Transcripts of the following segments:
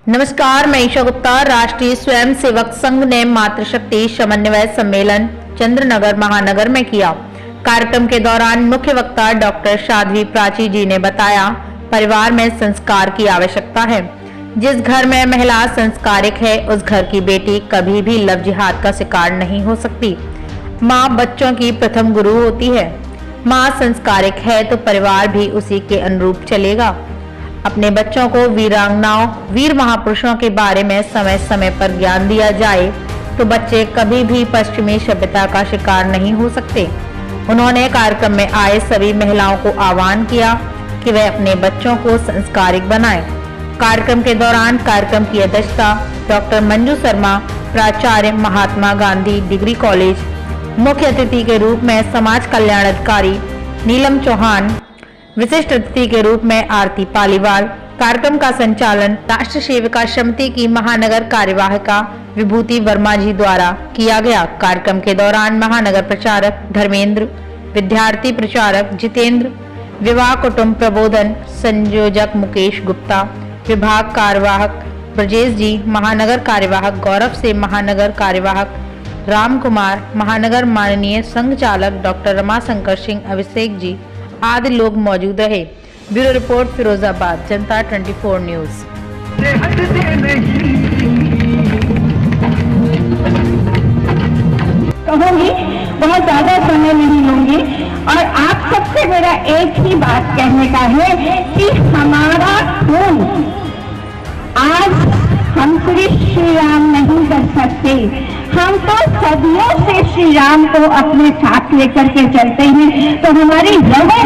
नमस्कार, मैं ईशा गुप्ता। राष्ट्रीय स्वयं सेवक संघ ने मातृशक्ति समन्वय सम्मेलन चंद्रनगर महानगर में किया। कार्यक्रम के दौरान मुख्य वक्ता डॉक्टर साध्वी प्राची जी ने बताया, परिवार में संस्कार की आवश्यकता है। जिस घर में महिला संस्कारिक है, उस घर की बेटी कभी भी लव जिहाद का शिकार नहीं हो सकती। माँ बच्चों की प्रथम गुरु होती है। माँ संस्कारिक है तो परिवार भी उसी के अनुरूप चलेगा। अपने बच्चों को वीरांगनाओं, वीर महापुरुषों के बारे में समय समय पर ज्ञान दिया जाए तो बच्चे कभी भी पश्चिमी सभ्यता का शिकार नहीं हो सकते। उन्होंने कार्यक्रम में आए सभी महिलाओं को आह्वान किया कि वे अपने बच्चों को संस्कारिक बनाएं। कार्यक्रम के दौरान कार्यक्रम की अध्यक्षता डॉक्टर मंजू शर्मा, प्राचार्य महात्मा गांधी डिग्री कॉलेज, मुख्य अतिथि के रूप में समाज कल्याण अधिकारी नीलम चौहान, विशिष्ट अतिथि के रूप में आरती पालीवाल। कार्यक्रम का संचालन राष्ट्र सेविका समिति की महानगर कार्यवाहिका विभूति वर्मा जी द्वारा किया गया। कार्यक्रम के दौरान महानगर प्रचारक धर्मेंद्र, विद्यार्थी प्रचारक जितेंद्र, विवाह कुटुंब प्रबोधन संयोजक मुकेश गुप्ता, विभाग कार्यवाहक ब्रजेश जी, महानगर कार्यवाहक गौरव से, महानगर कार्यवाहक राम कुमार, महानगर माननीय संघ चालक डॉक्टर रमाशंकर सिंह, अभिषेक जी आदि लोग मौजूद रहे। ब्यूरो रिपोर्ट फिरोजाबाद, जनता 24 न्यूज। कहूंगी, बहुत ज्यादा समय नहीं लूंगी और आप सबसे मेरा एक ही बात कहने का है कि हमारा खून आज हम सिर्फ श्री राम नहीं कर सकते, हम तो सदियों से श्री राम को अपने साथ लेकर के चलते हैं। तो हमारी रगों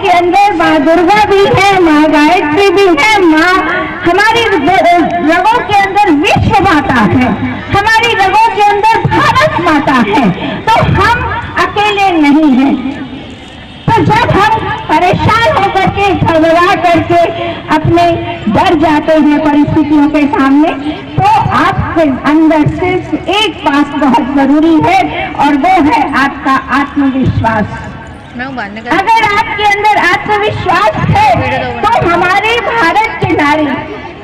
के अंदर माँ दुर्गा भी है, माँ गायत्री भी है, माँ हमारी रगों के अंदर विश्व माता है, हमारी रगों के अंदर भारत माता है। तो हम अकेले नहीं हैं। तो जब हम परेशान होकर के, घबरा करके अपने डर जाते हैं परिस्थितियों के सामने, तो आपके अंदर सिर्फ एक बात बहुत जरूरी है और वो है आपका आत्मविश्वास। अगर आपके अंदर आत्मविश्वास है तो हमारे भारत की नारी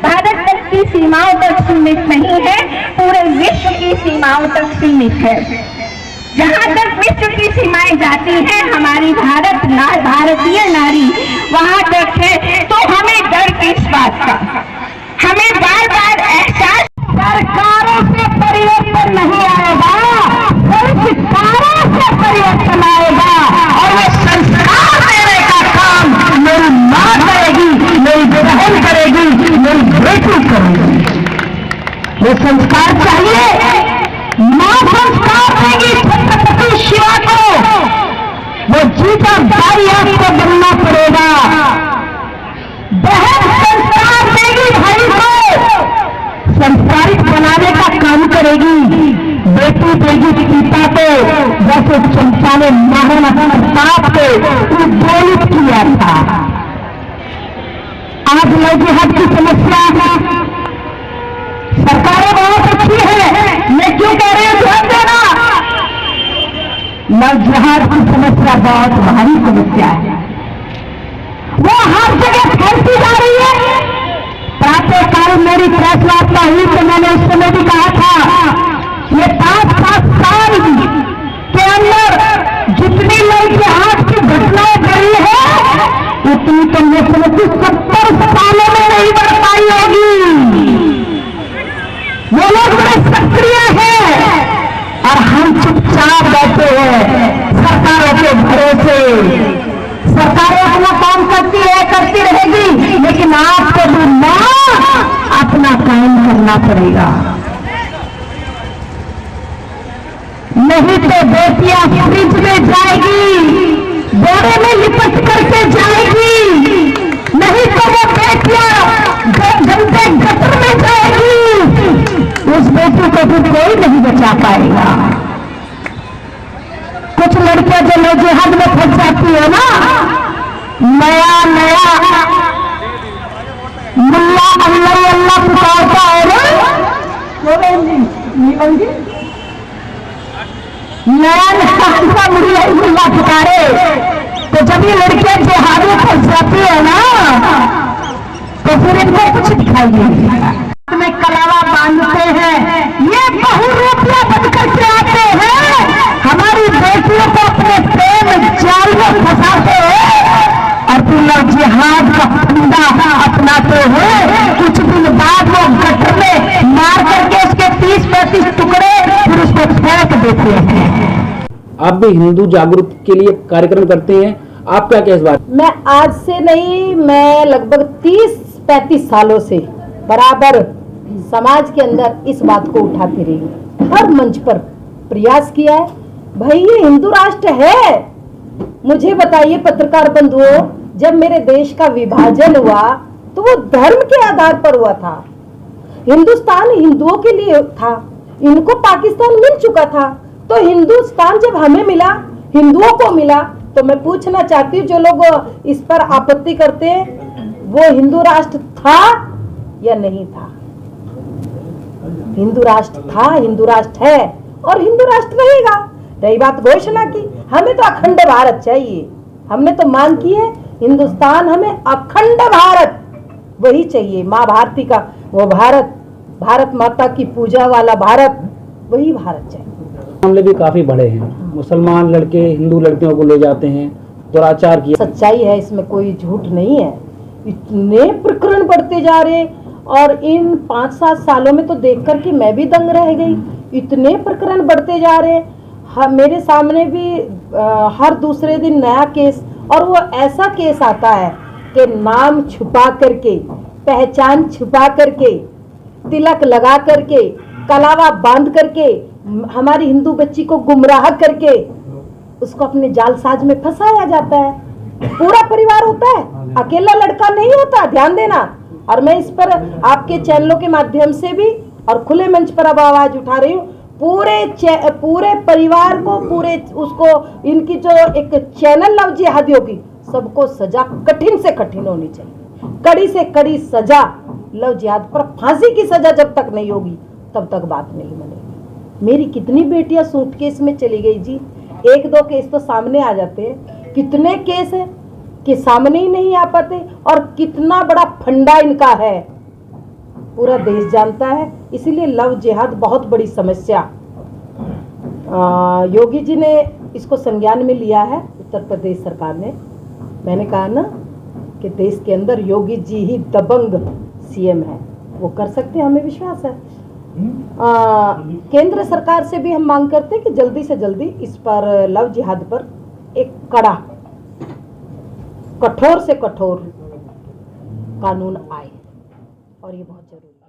भारत तक की सीमाओं तक सीमित नहीं है, पूरे विश्व की सीमाओं तक सीमित है। जहाँ तक विश्व की सीमाएं जाती हैं, हमारी भारतीय नारी वहाँ तक है। तो हमें डर किस बात का? हमें बार बार एहसास, सरकारों से परिवर्तन नहीं आएगा, संस्कारों से परिवर्तन आएगा और वो संस्कार देने का काम मेरी माँ करेगी, मेरी बहन करेगी, मेरी बेटी करेगी। ये संस्कार चाहिए। माँ संस्कार देगी छत्रपति शिवा को, वो जीता भाई आपको बनना पड़ेगा। बहन संस्कार देगी भाई को, संस्कारित बनाने का काम करेगी। बेटी देगी पिता को, जैसे चंपा ने महाराणा प्रताप को उद्बोधित किया था। आज लव जिहाद की समस्या सरकारें बहुत अच्छी है, मैं क्यों कह रही हूं ध्यान देना। लव जिहाद की समस्या बहुत भारी समस्या है, वो हर जगह फैलती जा रही है। प्रातः काल मेरी प्रेस वार्ता हुई तो मैंने उस समय भी कहा था, ये 5-7 साल के अंदर जितनी लव जिहाद की घटनाएं बढ़ी है, उतनी तो मैं समझती 70 सालों में नहीं बढ़ पाई होगी। वो लोग बड़े सक्रिय हैं और हम चुपचाप बैठे हैं सरकारों के भरोसे। सरकारें अपना काम करती रहेगी, लेकिन आपको भी मां अपना काम करना पड़ेगा। नहीं तो बेटियां फ्रिज में जाएगी, बोरे में लिपट करके जाएगी, नहीं तो वो बेटियां गंदे गटर में जाएगी। उस बेटी को भी कोई नहीं बचा पाएगा। कुछ लड़कियां जो लव जिहाद में फंस जाती है ना, नया मुल्ला अल्लाह अल्लाह पुकारता है ना, नया मुल्ला पुकारे, तो जब ये लड़कियां जिहाद में फंस जाती है ना, तो फिर इनको कुछ दिखाई नहीं देता। में कलावा बांधते हैं, ये बहुरूपिया बनकर के आते हैं, हमारी बेटियों को अपने प्रेम जाल में फंसाते हैं और फिर लोग जिहाद का फंदा अपनाते हैं। कुछ दिन बाद वो गटर में मार करके उसके 30-35 टुकड़े फिर उसको फेंक देते हैं। आप भी हिंदू जागरूक के लिए कार्यक्रम करते हैं, आप क्या कहें इस बात? मैं आज से नहीं, मैं लगभग 30-35 सालों से बराबर समाज के अंदर इस बात को उठाती रही हूँ, हर मंच पर प्रयास किया है। भाई ये हिंदू राष्ट्र है। मुझे बताइए पत्रकार बंधुओं, जब मेरे देश का विभाजन हुआ तो वो धर्म के आधार पर हुआ था। हिंदुस्तान हिंदुओं के लिए था, इनको पाकिस्तान मिल चुका था, तो हिंदुस्तान जब हमें मिला, हिंदुओं को मिला, तो मैं पूछना चाहती हूँ जो लोग इस पर आपत्ति करते हैं, वो हिंदू राष्ट्र था या नहीं था? हिंदू राष्ट्र था, हिंदू राष्ट्र है और हिंदू राष्ट्र रहेगा। रही बात घोषणा की, हमें तो अखंड भारत चाहिए। हमने तो मांग की है हिंदुस्तान, हमें अखंड भारत वही चाहिए। माँ भारती का वो भारत, भारत माता की पूजा वाला भारत, वही भारत चाहिए। मामले भी काफी बड़े हैं, मुसलमान लड़के हिंदू लड़कियों को ले जाते हैं, दुराचार किया। सच्चाई है, इसमें कोई झूठ नहीं है। इतने प्रकरण बढ़ते जा रहे और इन 5-7 सालों में तो देख कर के मैं भी दंग रह गई। इतने प्रकरण बढ़ते जा रहे, मेरे सामने भी हर दूसरे दिन नया केस, और वो ऐसा केस आता है कि नाम छुपा करके, पहचान छुपा करके, तिलक लगा करके, कलावा बांध करके, हमारी हिंदू बच्ची को गुमराह करके उसको अपने जालसाज में फंसाया जाता है। पूरा परिवार होता है, अकेला लड़का नहीं होता, ध्यान देना। और मैं इस पर आपके चैनलों के माध्यम से भी और खुले मंच पर अब आवाज उठा रही हूँ, पूरे परिवार को, पूरे उसको, इनकी जो एक चैनल लव जिहादी होगी, सबको सजा कठिन से कठिन होनी चाहिए, कड़ी से कड़ी सजा। लव जिहाद पर फांसी की सजा जब तक नहीं होगी तब तक बात नहीं बनेगी। मेरी कितनी बेटियां सूटकेस में चली गई जी, 1-2 केस तो सामने आ जाते हैं, कितने केस है कि सामने ही नहीं आ पाते, और कितना बड़ा फंडा इनका है पूरा देश जानता है। इसीलिए लव जिहाद बहुत बड़ी समस्या। योगी जी ने इसको संज्ञान में लिया है, उत्तर प्रदेश सरकार ने। मैंने कहा ना कि देश के अंदर योगी जी ही दबंग सीएम है, वो कर सकते हैं, हमें विश्वास है। केंद्र सरकार से भी हम मांग करते हैं कि जल्दी से जल्दी इस पर, लव जिहाद पर एक कड़ा, कठोर से कठोर कानून आए, और ये बहुत जरूरी है।